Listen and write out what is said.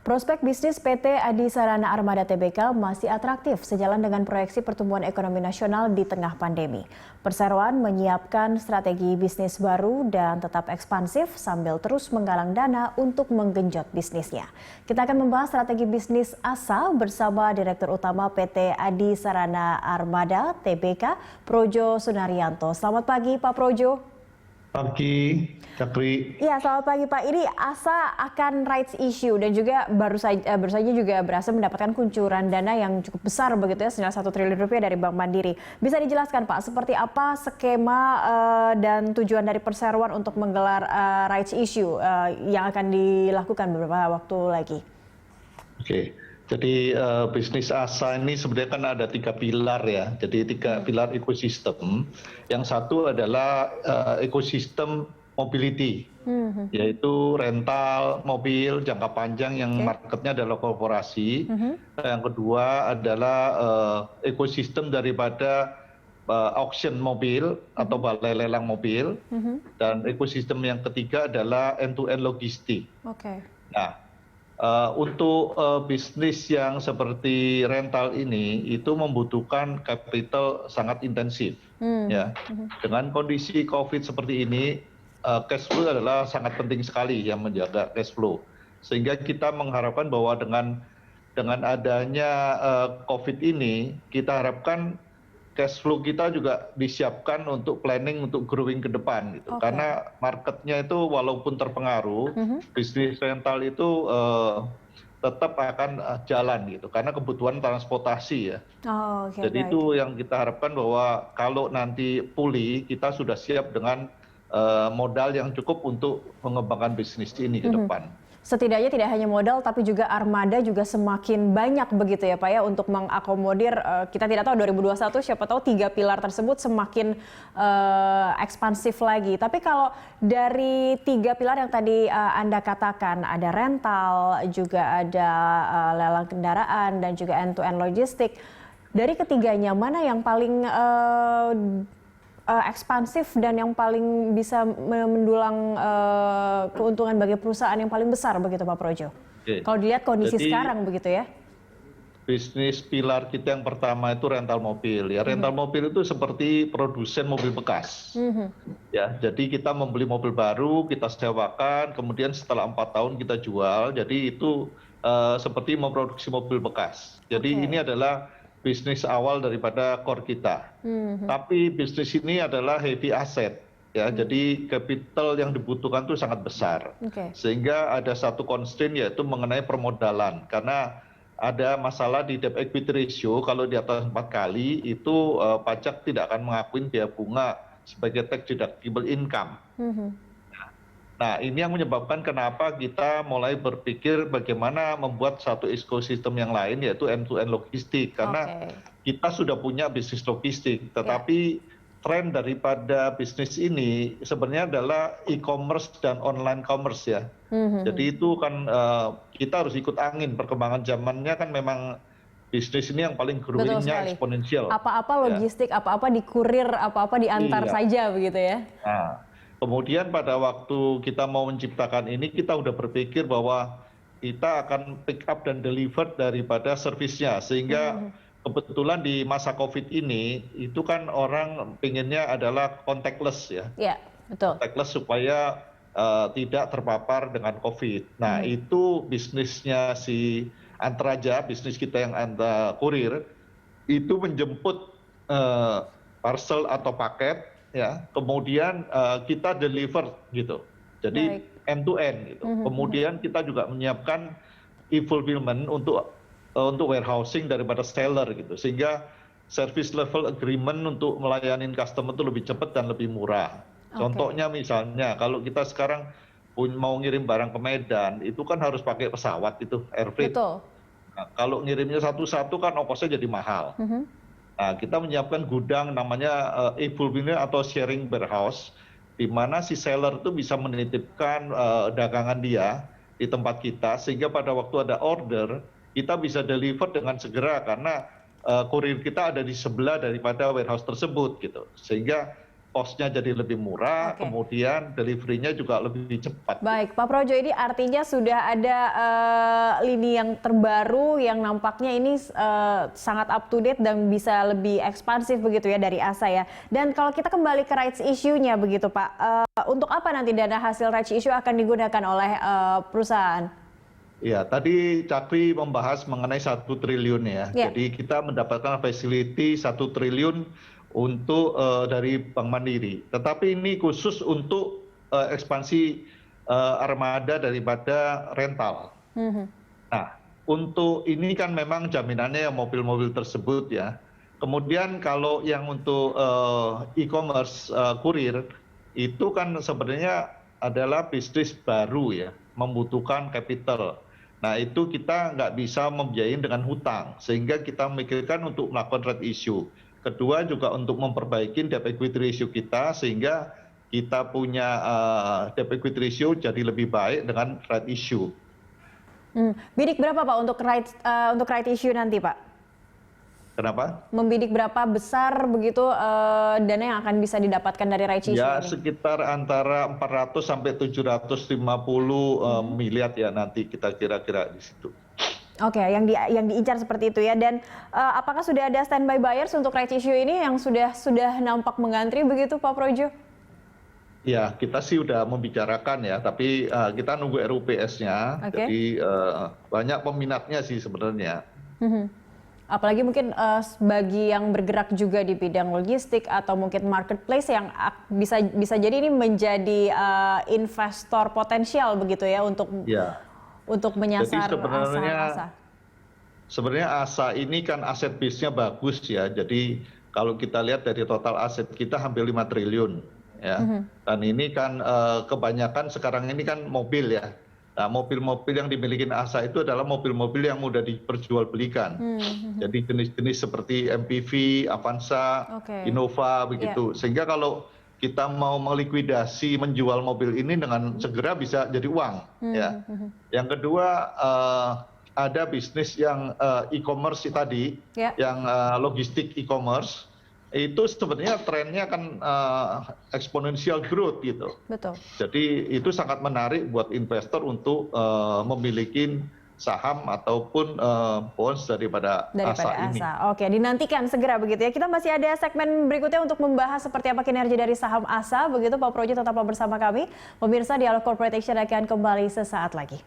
Prospek bisnis PT Adi Sarana Armada Tbk masih atraktif sejalan dengan proyeksi pertumbuhan ekonomi nasional di tengah pandemi. Perseroan menyiapkan strategi bisnis baru dan tetap ekspansif sambil terus menggalang dana untuk menggenjot bisnisnya. Kita akan membahas strategi bisnis ASA bersama Direktur Utama PT Adi Sarana Armada Tbk, Projo Sunaryanto. Selamat pagi Pak Projo. Pagi, Capri. Ya, selamat pagi Pak. Ini ASA akan rights issue dan juga baru saja juga berhasil mendapatkan kuncuran dana yang cukup besar begitu ya, senilai 1 triliun rupiah dari Bank Mandiri. Bisa dijelaskan Pak, seperti apa skema dan tujuan dari perseroan untuk menggelar rights issue yang akan dilakukan beberapa waktu lagi? Oke. Jadi bisnis ASA ini sebenarnya kan ada 3 pilar ya. Jadi 3 pilar ekosistem. Yang satu adalah ekosistem mobility, yaitu rental mobil jangka panjang yang marketnya adalah korporasi. Yang kedua adalah ekosistem daripada auction mobil atau balai lelang mobil. Dan ekosistem yang ketiga adalah end-to-end logistik. Nah, untuk bisnis yang seperti rental ini itu membutuhkan capital sangat intensif, ya. Dengan kondisi COVID seperti ini, cash flow adalah sangat penting sekali yang menjaga cash flow. Sehingga kita mengharapkan bahwa dengan adanya COVID ini, kita harapkan cash flow kita juga disiapkan untuk planning untuk growing ke depan gitu. Karena marketnya itu walaupun terpengaruh, bisnis rental itu tetap akan jalan gitu karena kebutuhan transportasi ya. Jadi itu yang kita harapkan bahwa kalau nanti pulih kita sudah siap dengan modal yang cukup untuk mengembangkan bisnis ini ke depan. Setidaknya tidak hanya modal tapi juga armada juga semakin banyak begitu ya Pak ya untuk mengakomodir, kita tidak tahu 2021 siapa tahu 3 pilar tersebut semakin ekspansif lagi. Tapi kalau dari 3 pilar yang tadi Anda katakan, ada rental, juga ada lelang kendaraan dan juga end-to-end logistik. Dari ketiganya mana yang paling ekspansif dan yang paling bisa mendulang keuntungan bagi perusahaan yang paling besar begitu Pak Projo? Kalau dilihat kondisi sekarang begitu ya. Bisnis pilar kita yang pertama itu rental mobil ya. Rental mobil itu seperti produsen mobil bekas. Ya, jadi kita membeli mobil baru, kita sewakan, kemudian setelah 4 tahun kita jual. Jadi itu seperti memproduksi mobil bekas. Jadi ini adalah bisnis awal daripada core kita. Tapi bisnis ini adalah heavy asset ya. Jadi capital yang dibutuhkan itu sangat besar. Sehingga ada satu constraint yaitu mengenai permodalan. Karena ada masalah di debt equity ratio, kalau di atas 4 kali itu pajak tidak akan mengakui biaya bunga sebagai tax deductible income. Nah, ini yang menyebabkan kenapa kita mulai berpikir bagaimana membuat satu ekosistem yang lain yaitu end-to-end logistik. Karena kita sudah punya bisnis logistik, tetapi tren daripada bisnis ini sebenarnya adalah e-commerce dan online commerce ya. Jadi itu kan kita harus ikut angin, perkembangan zamannya kan memang bisnis ini yang paling growing-nya eksponensial. Apa-apa logistik, apa-apa dikurir, apa-apa diantar saja begitu ya. Nah, kemudian pada waktu kita mau menciptakan ini, kita sudah berpikir bahwa kita akan pick up dan deliver daripada servisnya. Sehingga kebetulan di masa COVID ini, itu kan orang pinginnya adalah contactless ya. Iya, betul. Contactless supaya tidak terpapar dengan COVID. Nah, itu bisnisnya si Antraja, bisnis kita yang kurir, itu menjemput parcel atau paket, ya, kemudian kita deliver gitu. Jadi end to end gitu. Kemudian kita juga menyiapkan e-fulfillment untuk warehousing daripada seller gitu. Sehingga service level agreement untuk melayani customer itu lebih cepat dan lebih murah. Contohnya misalnya kalau kita sekarang mau ngirim barang ke Medan, itu kan harus pakai pesawat itu, air freight. Nah, kalau ngirimnya satu-satu kan ongkosnya jadi mahal. Nah, kita menyiapkan gudang namanya e-fulfillment atau sharing warehouse, di mana si seller itu bisa menitipkan dagangan dia di tempat kita, sehingga pada waktu ada order, kita bisa deliver dengan segera karena kurir kita ada di sebelah daripada warehouse tersebut gitu. Sehingga cost-nya jadi lebih murah, Oke. kemudian delivery-nya juga lebih cepat. Baik, Pak Projo, ini artinya sudah ada lini yang terbaru yang nampaknya ini sangat up to date dan bisa lebih ekspansif begitu ya dari ASA ya. Dan kalau kita kembali ke rights issue-nya begitu Pak, untuk apa nanti dana hasil rights issue akan digunakan oleh perusahaan? Ya, tadi Cakri membahas mengenai 1 triliun ya. Ya. Jadi kita mendapatkan facility 1 triliun untuk dari Bank Mandiri. Tetapi ini khusus untuk ekspansi armada daripada rental. Nah, untuk ini kan memang jaminannya mobil-mobil tersebut ya. Kemudian kalau yang untuk e-commerce kurir itu kan sebenarnya adalah bisnis baru ya, membutuhkan capital. Nah itu kita nggak bisa membiayain dengan hutang, sehingga kita memikirkan untuk melakukan right issue. Kedua juga untuk memperbaiki debt equity ratio kita, sehingga kita punya debt equity ratio jadi lebih baik dengan right issue. Bidik berapa Pak untuk right issue nanti Pak? Kenapa? Membidik berapa besar begitu dana yang akan bisa didapatkan dari right issue Ya ini? sekitar antara 400 sampai 750 miliar ya nanti kita kira-kira di situ. Oke, yang diincar seperti itu ya. Dan apakah sudah ada standby buyers untuk right issue ini yang sudah nampak mengantri begitu Pak Projo? Ya, kita sih udah membicarakan ya, tapi kita nunggu RUPS-nya. Oke. Jadi banyak peminatnya sih sebenarnya. Apalagi mungkin bagi yang bergerak juga di bidang logistik atau mungkin marketplace yang bisa jadi ini menjadi investor potensial begitu ya untuk Ya. menyasar Jadi ASA. sebenarnya ASA ini kan aset base-nya bagus ya. Jadi kalau kita lihat dari total aset kita hampir 5 triliun ya. Dan ini kan kebanyakan sekarang ini kan mobil ya. Nah, mobil-mobil yang dimiliki ASA itu adalah mobil-mobil yang mudah diperjualbelikan. Jadi jenis-jenis seperti MPV, Avanza, Innova begitu. Sehingga kalau kita mau melikuidasi menjual mobil ini dengan segera bisa jadi uang ya. Yang kedua ada bisnis yang e-commerce tadi, yang logistik e-commerce itu sebenarnya trennya kan eksponensial growth gitu. Betul. Jadi itu sangat menarik buat investor untuk memiliki saham ataupun bonds daripada ASA ini. Oke, dinantikan segera begitu ya. Kita masih ada segmen berikutnya untuk membahas seperti apa kinerja dari saham ASA. Begitu Pak Projo, tetaplah bersama kami. Pemirsa, Dialog Corporate Action akan kembali sesaat lagi.